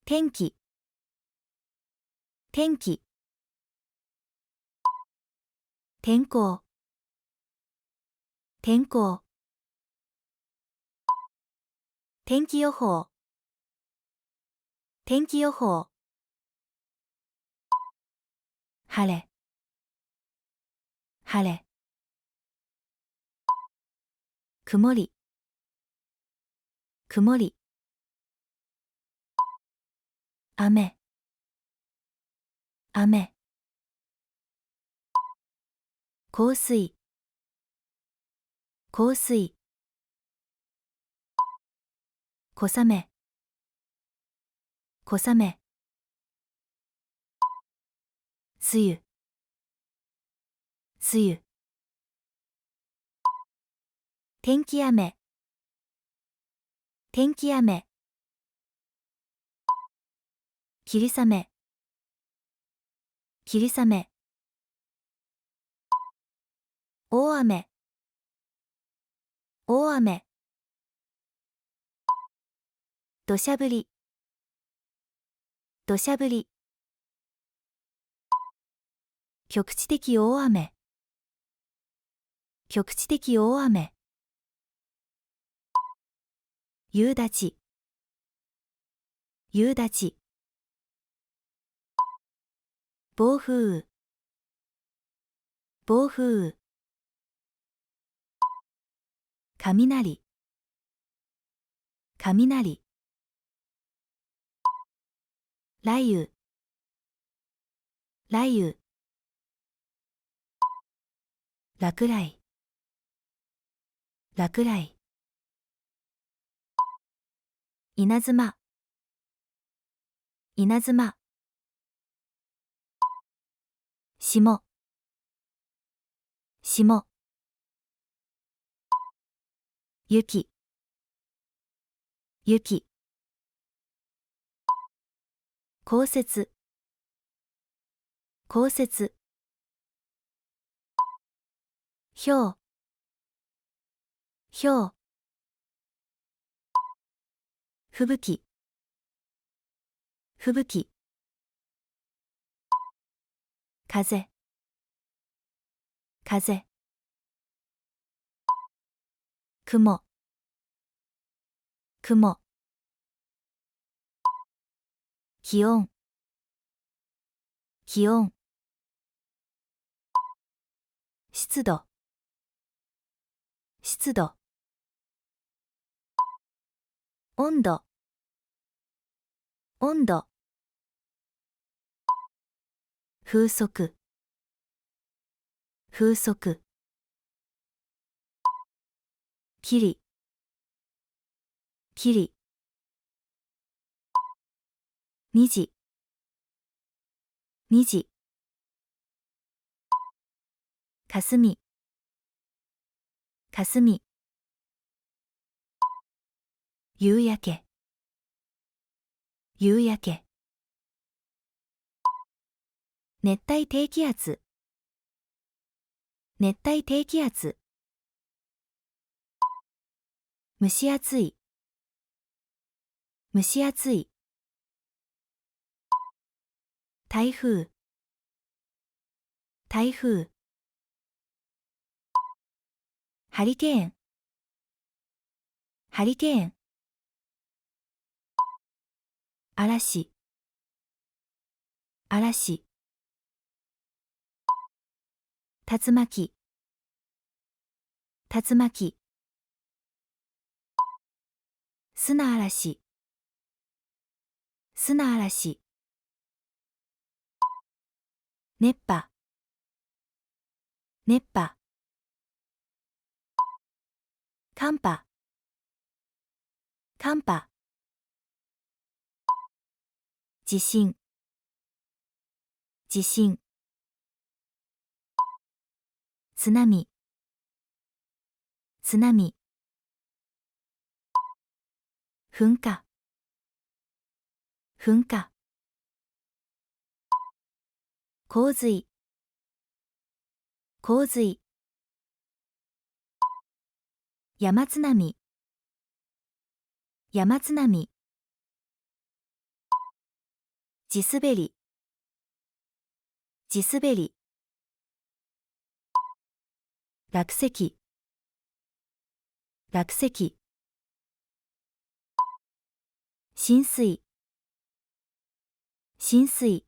天気、天気。天候、天候。天気予報、天気予報。晴れ、晴れ。曇り、曇り。雨、雨。降水、降水。小雨、小雨。梅雨、梅雨。天気雨、天気雨。霧雨、霧雨。大雨、大雨。土砂降り、土砂降り。局地的大雨、局地的大雨。夕立、夕立。暴風雨、暴風雨。雷、雷。雷雨、雷雨。落雷、落雷。稲妻、稲妻。霜、霜。雪、雪。降雪、降雪。ひょう、ひょう。吹雪、吹雪。風、風。雲、雲。気温、気温。湿度、湿度。温度、温度。風速、風速。霧、霧。虹、虹。霞、霞。夕焼け、夕焼け。熱帯低気圧、熱帯低気圧。蒸し暑い、蒸し暑い。台風、台風。ハリケーン、ハリケーン。嵐、嵐。竜巻、竜巻。砂嵐、砂嵐。熱波、熱波。寒波、寒波。地震、地震。津波、津波。噴火、噴火。洪水、洪水。山津波、山津波。地滑り、地滑り。落石、落石。浸水、浸水。